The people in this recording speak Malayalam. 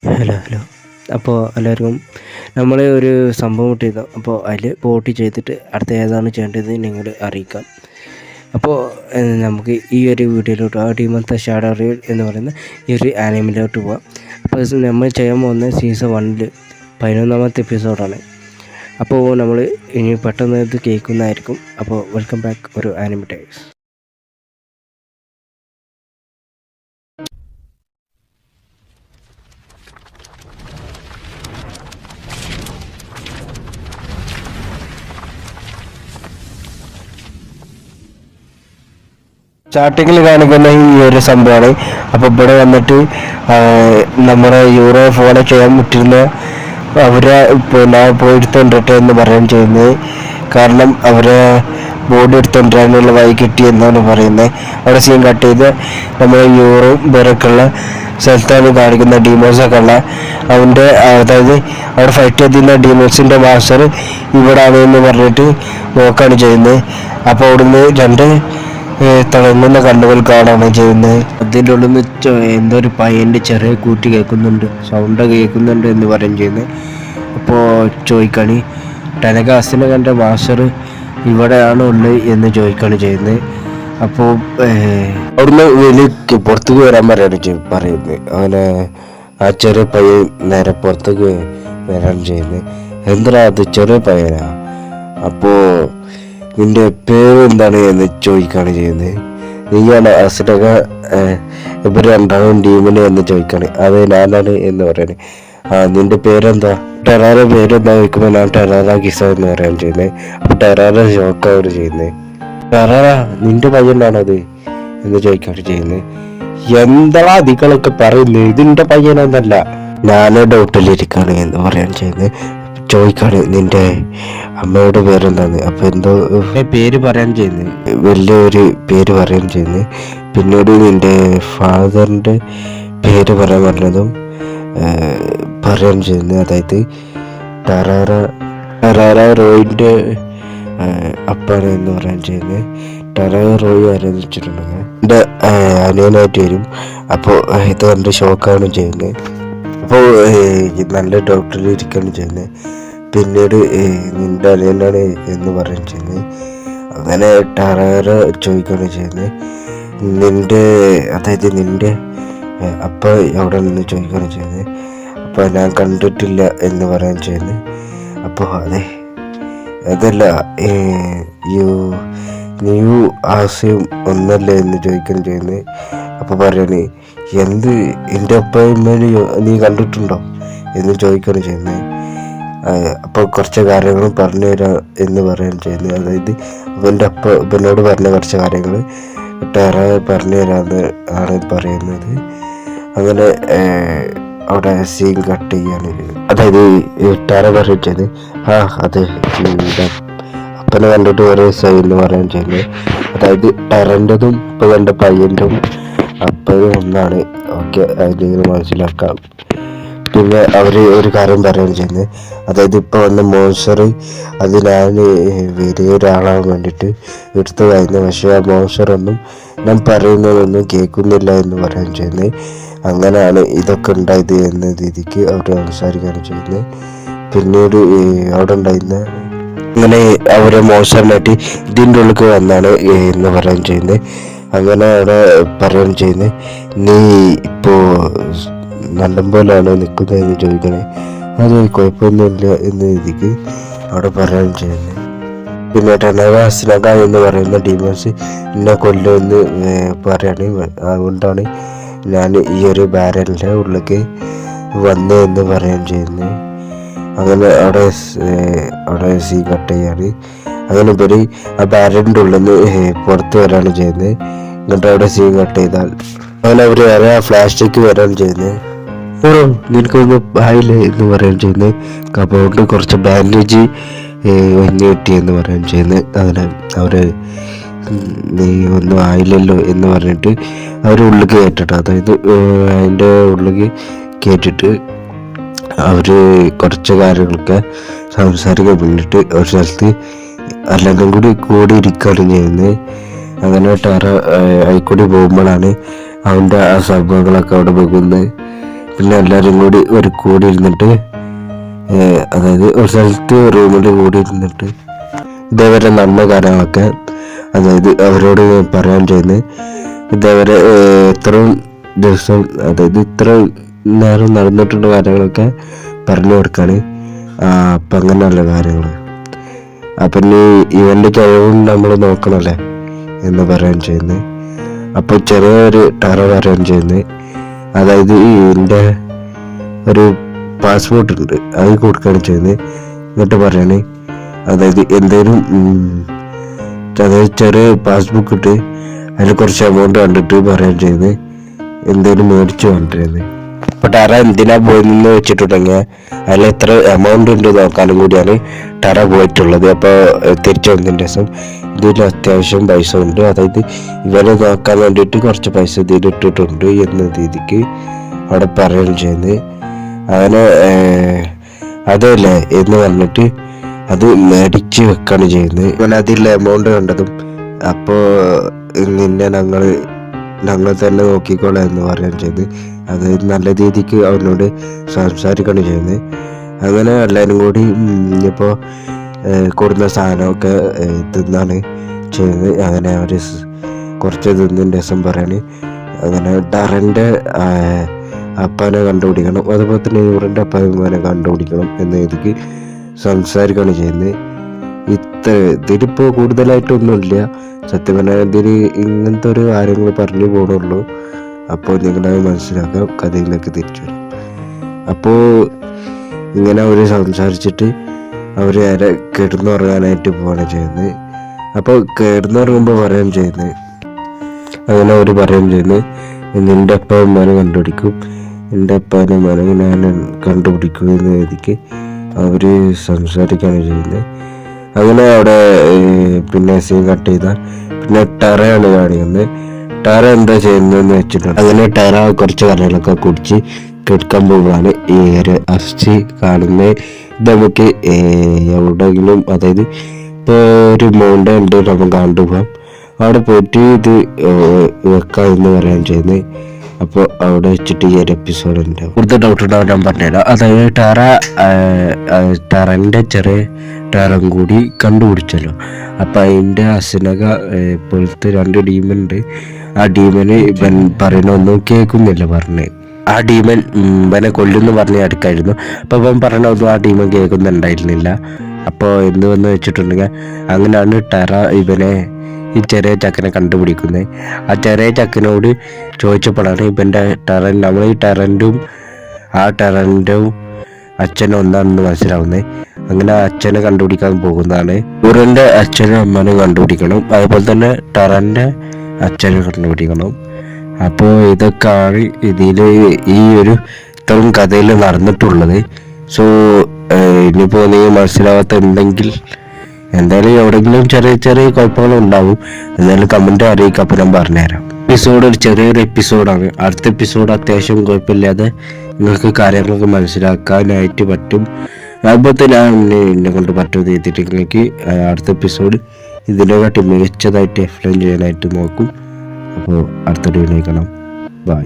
ഹലോ. അപ്പോൾ എല്ലാവർക്കും നമ്മൾ ഒരു സംഭവം ഇട്ടിരുന്നു. അപ്പോൾ അതിൽ വോട്ട് ചെയ്തിട്ട് അടുത്ത ഏതാണ് ചെയ്യേണ്ടത് നിങ്ങൾ അറിയിക്കാം. അപ്പോൾ നമുക്ക് ഈ ഒരു വീഡിയോയിലോട്ട് ഡീമൺ ഷാഡോ റിവീൽ എന്ന് പറയുന്ന ഈ ഒരു ആനിമിലോട്ട് പോവാം. അപ്പോൾ നമ്മൾ ചെയ്യാൻ പോകുന്ന സീസൺ 1 11ാമത്തെ എപ്പിസോഡാണ്. അപ്പോൾ നമ്മൾ ഇനി പെട്ടെന്ന് ഇത് കേൾക്കുന്നതായിരിക്കും. അപ്പോൾ വെൽക്കം ബാക്ക് ഒരു ആനിമേറ്റേഴ്സ്. സ്റ്റാർട്ടിങ്ങിൽ കാണിക്കുന്ന ഈ ഒരു സംഭവമാണ്. അപ്പോൾ ഇവിടെ വന്നിട്ട് നമ്മുടെ യൂറോ ഫോളോ ചെയ്യാൻ പറ്റുന്ന അവരെ പിന്നെ പോയെടുത്തോണ്ടിട്ടെ എന്ന് പറയാൻ ചെയ്യുന്നത്. കാരണം അവരെ ബോഡി എടുത്തോണ്ടിരാനുള്ള വഴി കിട്ടി എന്നാണ് പറയുന്നത്. അവിടെ സീൻ കട്ട് ചെയ്ത് നമ്മുടെ യൂറോ ഇവരൊക്കെയുള്ള സ്ഥലത്താണ് കാണിക്കുന്ന ഡീമോൺസൊക്കെ ഉള്ള അവൻ്റെ, അതായത് അവിടെ ഫൈറ്റ് ചെയ്തിരുന്ന ഡീമോൺസിൻ്റെ മാസ്റ്റർ ഇവിടെ ആണ് എന്ന് പറഞ്ഞിട്ട് നോക്കാണ് ചെയ്യുന്നത്. അപ്പോൾ അവിടുന്ന് രണ്ട് തിളങ്ങുന്ന കണ്ണുകൾ കാണാണ് ചെയ്യുന്നത്. അതിൻ്റെ ഉള്ളിൽ നിന്ന് എന്തോ ഒരു പയ്യൻ്റെ ചെറിയ കൂട്ടി കേൾക്കുന്നുണ്ട്, സൗണ്ട് കേൾക്കുന്നുണ്ട് എന്ന് പറയും ചെയ്യുന്നത്. അപ്പോൾ ചോദിക്കാണ് ടെലഗാസിനെ കണ്ട മാസ്റ്റർ ഇവിടെയാണോ ഉള്ളത് എന്ന് ചോദിക്കാണ് ചെയ്യുന്നത്. അപ്പോൾ അവിടുന്ന് വലിയ പുറത്തേക്ക് വരാൻ പറയുന്നത്. അങ്ങനെ ആ ചെറിയ പയ്യൻ നേരെ പുറത്തേക്ക് വരാൻ ചെയ്യുന്നത്. എന്താ അത് ചെറിയ പയ്യനാ? അപ്പോൾ നിന്റെ പേര് എന്താണ് എന്ന് ചോദിക്കുകയാണ് ചെയ്യുന്നത്. നീയാണ് അസുരക ഇവർ രണ്ടാളും ടീമിന് എന്ന് ചോദിക്കാണ്. അതെ ഞാനാണ് എന്ന് പറയാണ്. നിന്റെ പേരെന്താ? ടെറാറ പേരെന്താ ചോദിക്കുമ്പോൾ ഞാൻ ടെറാറ കിസ എന്ന് പറയാൻ ചെയ്യുന്നത്. അപ്പോൾ ടെറാറ ഷോക്കാണ് ചെയ്യുന്നത്. ടെറാറ നിന്റെ പയ്യനാണത് എന്ന് ചോദിക്കാണ് ചെയ്യുന്നത്. എന്താ അധികളൊക്കെ പറയുന്നത്? ഇതിന്റെ പയ്യനൊന്നല്ല, ഞാൻ ഡൗട്ടിലിരിക്കാണ് എന്ന് പറയാൻ ചെയ്യുന്നത്. ചോദിക്കാണ് നിന്റെ അമ്മയുടെ പേരെന്താന്ന്. അപ്പൊ എന്തോ പേര് പറയാൻ ചെയ്യുന്നത്, വലിയൊരു പേര് പറയാൻ ചെയ്യുന്നത്. പിന്നീട് നിന്റെ ഫാദറിന്റെ പേര് പറയാൻ പറഞ്ഞതും പറയാൻ ചെയ്യുന്നത്. അതായത് ടെറാറ റോയിന്റെ അപ്പാണ് എന്ന് പറയാൻ ചെയ്യുന്നത്. ടെറാറ റോയി ആരെന്ന് വെച്ചിട്ടുണ്ടെങ്കിൽ എൻ്റെ അനിയനായിട്ട് വരും. അപ്പോൾ ഇത് കണ്ട് ഷോക്കാണ് ചെയ്യുന്നത്. അപ്പോൾ നല്ല ഡോക്ടറിൽ ഇരിക്കുകയാണ് ചെയ്യുന്നത്. പിന്നീട് നിന്റെ അനിയനാണ് എന്ന് പറയുകയും ചെയ്യുന്നത്. അങ്ങനെ ടെറാറ ചോദിക്കുകയാണ് ചെയ്യുന്നത് നിന്റെ, അതായത് നിന്റെ അപ്പ എവിടെ നിന്ന് ചോദിക്കുകയാണ് ചെയ്യുന്നത്. അപ്പോൾ ഞാൻ കണ്ടിട്ടില്ല എന്ന് പറയാൻ ചെയ്യുന്നത്. അപ്പോൾ അതല്ല നീയു ആശയം ഒന്നല്ലേ എന്ന് ചോദിക്കുകയും ചെയ്യുന്നത്. അപ്പോൾ പറയണേ എന്ത് എൻ്റെ അപ്പമ്മേനെ നീ കണ്ടിട്ടുണ്ടോ എന്ന് ചോദിക്കുകയാണ് ചെയ്യുന്നത്. അപ്പോൾ കുറച്ച് കാര്യങ്ങളും പറഞ്ഞു തരാം എന്ന് പറയാൻ ചെയ്യുന്നത്. അതായത് ഇവൻ്റെ അപ്പ ഇവനോട് പറഞ്ഞ കുറച്ച് കാര്യങ്ങൾ ടെറ പറഞ്ഞു തരാമെന്ന് ആണ് പറയുന്നത്. അങ്ങനെ അവിടെ സീൻ കട്ട് ചെയ്യാണ്. അതായത് ടെറ പറഞ്ഞത് അതെ അപ്പനെ കണ്ടിട്ട് ഒരേ സൈ എന്ന് പറയാൻ ചെയ്യുന്നത്. അതായത് ടെറൻ്റെതും ഇപ്പോൾ എൻ്റെ പയ്യൻ്റെതും അപ്പോഴും ഒന്നാണ്. ഓക്കെ, അതിൽ മനസ്സിലാക്കാം. പിന്നെ അവർ ഒരു കാര്യം പറയുകയും ചെയ്യുന്നത്, അതായത് ഇപ്പോൾ വന്ന മോൺസ്റ്റർ അത് ഞാൻ വലിയൊരാളാൻ വേണ്ടിയിട്ട് എടുത്തു കഴിഞ്ഞു. പക്ഷേ ആ മോൺസ്റ്ററൊന്നും ഞാൻ പറയുന്നതൊന്നും കേൾക്കുന്നില്ല എന്ന് പറയാൻ ചെയ്യുന്നത്. അങ്ങനെയാണ് ഇതൊക്കെ ഉണ്ടായത് എന്ന രീതിക്ക് അവർ സംസാരിക്കുകയാണ് ചെയ്യുന്നത്. പിന്നീട് അവിടെ ഉണ്ടായിരുന്ന അങ്ങനെ അവരെ മോൺസ്റ്ററിനായിട്ട് ഇതിൻ്റെ ഉള്ളിൽ വന്നാണ് എന്ന് പറയാൻ ചെയ്യുന്നത്. അങ്ങനെ അവിടെ പറയുകയും ചെയ്യുന്നത് നീ ഇപ്പോൾ നല്ല പോലെയാണ് നിൽക്കുന്നതെന്ന് ചോദിക്കണേ. അത് കുഴപ്പമൊന്നുമില്ല എന്ന രീതിക്ക് അവിടെ പറയുകയും ചെയ്യുന്നത്. പിന്നെ ടെനവാസിനക എന്ന് പറയുന്ന ഡീമോൺസ് എന്നെ കൊല്ലുമെന്ന് പറയാണ്. അതുകൊണ്ടാണ് ഞാൻ ഈ ഒരു ബാരലിൻ്റെ ഉള്ളിലേക്ക് വന്നതെന്ന് പറയുകയും ചെയ്യുന്നത്. അങ്ങനെ അവിടെ സീ കട്ട് ചെയ്യാണ്. അങ്ങനെ ഇവര് ആ ബാരലിൻ്റെ ഉള്ളിൽ നിന്ന് പുറത്ത് വരാണ് ചെയ്യുന്നത്. എന്നിട്ട് അവിടെ സീ കട്ട് ചെയ്താൽ അങ്ങനെ അവർ വേറെ ആ ഫ്ലാഷിലേക്ക് വരാൻ ചെയ്യുന്നത്. നിനക്കൊന്ന് ആയില്ലേ എന്ന് പറയാൻ ചെയ്യുന്നത്. അപ്പോൾ അവിടെ കുറച്ച് ബാൻഡേജ് ഒന്നു കിട്ടിയെന്ന് പറയാൻ ചെയ്യുന്നത്. അങ്ങനെ അവർ നീ ഒന്നും ആയില്ലല്ലോ എന്ന് പറഞ്ഞിട്ട് അവർ ഉള്ളിലേക്ക് കയറ്റിട്ട്, അതായത് അതിൻ്റെ ഉള്ളിലേക്ക് കയറ്റിട്ട് അവർ കുറച്ച് കാര്യങ്ങളൊക്കെ സംസാരിക്കാൻ വേണ്ടിയിട്ട് ഒരു സ്ഥലത്ത് എല്ലാവരും കൂടി ഇരിക്കുകയാണ് ചെയ്യുന്നത്. അങ്ങനെ ടെറ ആയിക്കൂടി പോകുമ്പോഴാണ് അവൻ്റെ ആ സംഭവങ്ങളൊക്കെ അവിടെ പോകുന്നത്. പിന്നെ എല്ലാവരും കൂടി ഒരു കൂടി ഇരുന്നിട്ട് അതായത് ഒരു സ്ഥലത്ത് റൂമിൽ കൂടി ഇരുന്നിട്ട് ഇതേവരെ നടന്ന കാര്യങ്ങളൊക്കെ അതായത് അവരോട് പറയാൻ ചെയ്യുന്നത് ഇതേവരെ ഇത്രയും ദിവസം അതായത് ഇത്ര നേരം നടന്നിട്ടുള്ള കാര്യങ്ങളൊക്കെ പറഞ്ഞു കൊടുക്കാണ്. അപ്പം അങ്ങനെയുള്ള കാര്യങ്ങൾ. അപ്പം ഇനി ഇവൻ്റെ കഴിവും നമ്മൾ നോക്കണമല്ലേ എന്ന് പറയാൻ ചെയ്യുന്നത്. അപ്പോൾ ചെറിയൊരു ടറ പറയാൻ ചെയ്യുന്നത് അതായത് എൻ്റെ ഒരു പാസ്പോർട്ട് ഉണ്ട് അത് കൊടുക്കുകയാണ് ചെയ്യുന്നത്. എന്നിട്ട് പറയാണ് അതായത് എന്തെങ്കിലും അതായത് ചെറിയ പാസ്ബുക്ക് ഇട്ട് അതിൽ കുറച്ച് എമൗണ്ട് കണ്ടിട്ട് പറയാൻ ചെയ്യുന്നത് എന്തെങ്കിലും മേടിച്ചു കൊണ്ടിരുന്നത്. അപ്പോൾ ടറ എന്തിനാ പോയെന്ന് വെച്ചിട്ടുണ്ടെങ്കിൽ അതിൽ എത്ര എമൗണ്ട് ഉണ്ട് നോക്കാനും കൂടിയാണ് ടറ പോയിട്ടുള്ളത്. അപ്പോൾ തിരിച്ചു വന്നതിൻ്റെ ദിവസം ഇതിൽ അത്യാവശ്യം പൈസ ഉണ്ട്, അതായത് ഇവരെ നോക്കാൻ വേണ്ടിയിട്ട് കുറച്ച് പൈസ ഇതിൽ ഇട്ടിട്ടുണ്ട് എന്ന രീതിക്ക് അവിടെ പറയുകയും ചെയ്യുന്നത്. അങ്ങനെ അതല്ലേ എന്ന് പറഞ്ഞിട്ട് അത് മേടിച്ച് വെക്കാണ് ചെയ്യുന്നത്. അങ്ങനെ അതിൽ എമൗണ്ട് കണ്ടതും അപ്പോൾ നിന്നെ ഞങ്ങൾ തന്നെ നോക്കിക്കോളാം എന്ന് പറയാൻ ചെയ്ത് അതായത് നല്ല രീതിക്ക് അവനോട് സംസാരിക്കുകയാണ് ചെയ്യുന്നത്. അങ്ങനെ എല്ലാവരും കൂടി ഇപ്പോൾ കൊടുന്ന സാധനമൊക്കെ തിന്നാണ് ചെയ്യുന്നത്. അങ്ങനെ അവർ കുറച്ച് തിന്നതിൻ്റെ ദിവസം പറയാണ് അങ്ങനെ ടറൻ്റെ അപ്പാനെ കണ്ടുപിടിക്കണം, അതുപോലെ തന്നെ ഇവരുടെ അപ്പാനെ കണ്ടുപിടിക്കണം എന്ന രീതിക്ക് സംസാരിക്കുകയാണ് ചെയ്യുന്നത്. ഇതിലിപ്പോൾ കൂടുതലായിട്ടൊന്നുമില്ല സത്യം പറഞ്ഞാൽ. ഇതിൽ ഇങ്ങനത്തെ ഒരു കാര്യങ്ങൾ പറഞ്ഞു പോകണുള്ളൂ. അപ്പോൾ നിങ്ങളത് മനസ്സിലാക്കാം, കഥയിലേക്ക് തിരിച്ചു വരും. അപ്പോൾ ഇങ്ങനെ അവർ സംസാരിച്ചിട്ട് അവർ നേരെ കിടന്നുറങ്ങാനായിട്ട് പോവാണ് ചെയ്യുന്നത്. അപ്പോൾ കിടന്നുറങ്ങുമ്പോൾ പറയുകയും ചെയ്യുന്നത് അങ്ങനെ അവർ പറയുകയും ചെയ്യുന്നത് നിൻ്റെ അപ്പ ഉമ്മാനെ കണ്ടുപിടിക്കും, എൻ്റെ അപ്പാനെ ഉമ്മാനെ ഞാൻ കണ്ടുപിടിക്കും എന്ന രീതിക്ക് അവർ സംസാരിക്കുകയാണ് ചെയ്യുന്നത്. അങ്ങനെ അവിടെ പിന്നെ സീൻ കട്ട് ചെയ്താൽ പിന്നെ ടറയാണ് കാണിക്കുന്നത്. ടറ എന്താ ചെയ്യുന്നതെന്ന് വെച്ചിട്ടുണ്ട് അങ്ങനെ ടറ കുറച്ച് കറികളൊക്കെ കുടിച്ച് കിടക്കാൻ പോവുകയാണ്. ഈ ഒരു അസ്ഥി കാണുന്നത് ഇത് നമുക്ക് എവിടെയെങ്കിലും അതായത് ഇപ്പോൾ ഒരു മൗണ്ടൻ ഉണ്ട് നമുക്ക് കണ്ടുപോകാം, അവിടെ പോയിട്ട് ഇത് വെക്കാം എന്ന് പറയാൻ ചെയ്യുന്നത്. അപ്പോൾ അവിടെ വെച്ചിട്ട് ഈ ഒരു എപ്പിസോഡ് ഉണ്ടാവും. കൂടുതൽ ഡൗട്ട് ഉണ്ടാവും ഞാൻ പറഞ്ഞുതരാം. അതായത് ടറൻ്റെ ചെറിയ ടറം കൂടി കണ്ടുപിടിച്ചല്ലോ. അപ്പം അതിൻ്റെ അസനക പോലത്തെ 2 ഡീമൻ ഉണ്ട്. ആ ഡീമന് ഇവൻ പറയണൊന്നും കേൾക്കുന്നില്ല പറഞ്ഞ്. ആ ഡീമൻ ഇവനെ കൊല്ലുന്നു പറഞ്ഞ് അടുക്കായിരുന്നു. അപ്പോൾ ഇവൻ പറയണൊന്നും ആ ഡീമൻ കേൾക്കുന്നുണ്ടായിരുന്നില്ല. അപ്പോൾ എന്ത് വന്ന് വെച്ചിട്ടുണ്ടെങ്കിൽ അങ്ങനെയാണ് ടറ ഇവനെ ഈ ചെറിയ ചക്കനെ കണ്ടുപിടിക്കുന്നത്. ആ ചെറിയ ചക്കനോട് ചോദിച്ചപ്പോഴാണ് ഇവൻ്റെ നമ്മൾ ഈ ടറൻ്റും ആ ടറൻ്റും അച്ഛനും ഒന്നാണെന്ന് മനസ്സിലാവുന്നത്. അങ്ങനെ അച്ഛനെ കണ്ടുപിടിക്കാൻ പോകുന്നതാണ്. ഉറിൻ്റെ അച്ഛനും അമ്മനെ കണ്ടുപിടിക്കണം, അതുപോലെ തന്നെ ടറൻ്റെ അച്ഛനെ കണ്ടുപിടിക്കണം. അപ്പോൾ ഇതൊക്കെയാണ് ഇതിൽ ഈ ഒരു ഇത്രയും കഥയിൽ നടന്നിട്ടുള്ളത്. സോ ഇനിയിപ്പോൾ നീ മനസ്സിലാവാത്തുണ്ടെങ്കിൽ എന്തായാലും എവിടെയെങ്കിലും ചെറിയ ചെറിയ കുഴപ്പങ്ങളുണ്ടാവും, എന്തായാലും കമൻറ്റ് അറിയിക്കുക, അപ്പോൾ ഞാൻ പറഞ്ഞുതരാം. എപ്പിസോഡ് ഒരു ചെറിയൊരു എപ്പിസോഡാണ്. അടുത്ത എപ്പിസോഡ് അത്യാവശ്യം കുഴപ്പമില്ലാതെ നിങ്ങൾക്ക് കാര്യങ്ങളൊക്കെ മനസ്സിലാക്കാനായിട്ട് പറ്റും. അതുപോലെ തന്നെ എന്നെ കൊണ്ട് പറ്റുമെന്ന് ചെയ്തിട്ട് നിങ്ങൾക്ക് അടുത്ത എപ്പിസോഡ് ഇതിനെക്കാട്ടി മികച്ചതായിട്ട് എക്സ്പ്ലെയിൻ ചെയ്യാനായിട്ട് നോക്കും. അപ്പോൾ അടുത്ത വീഡിയോ കാണാം. ബൈ.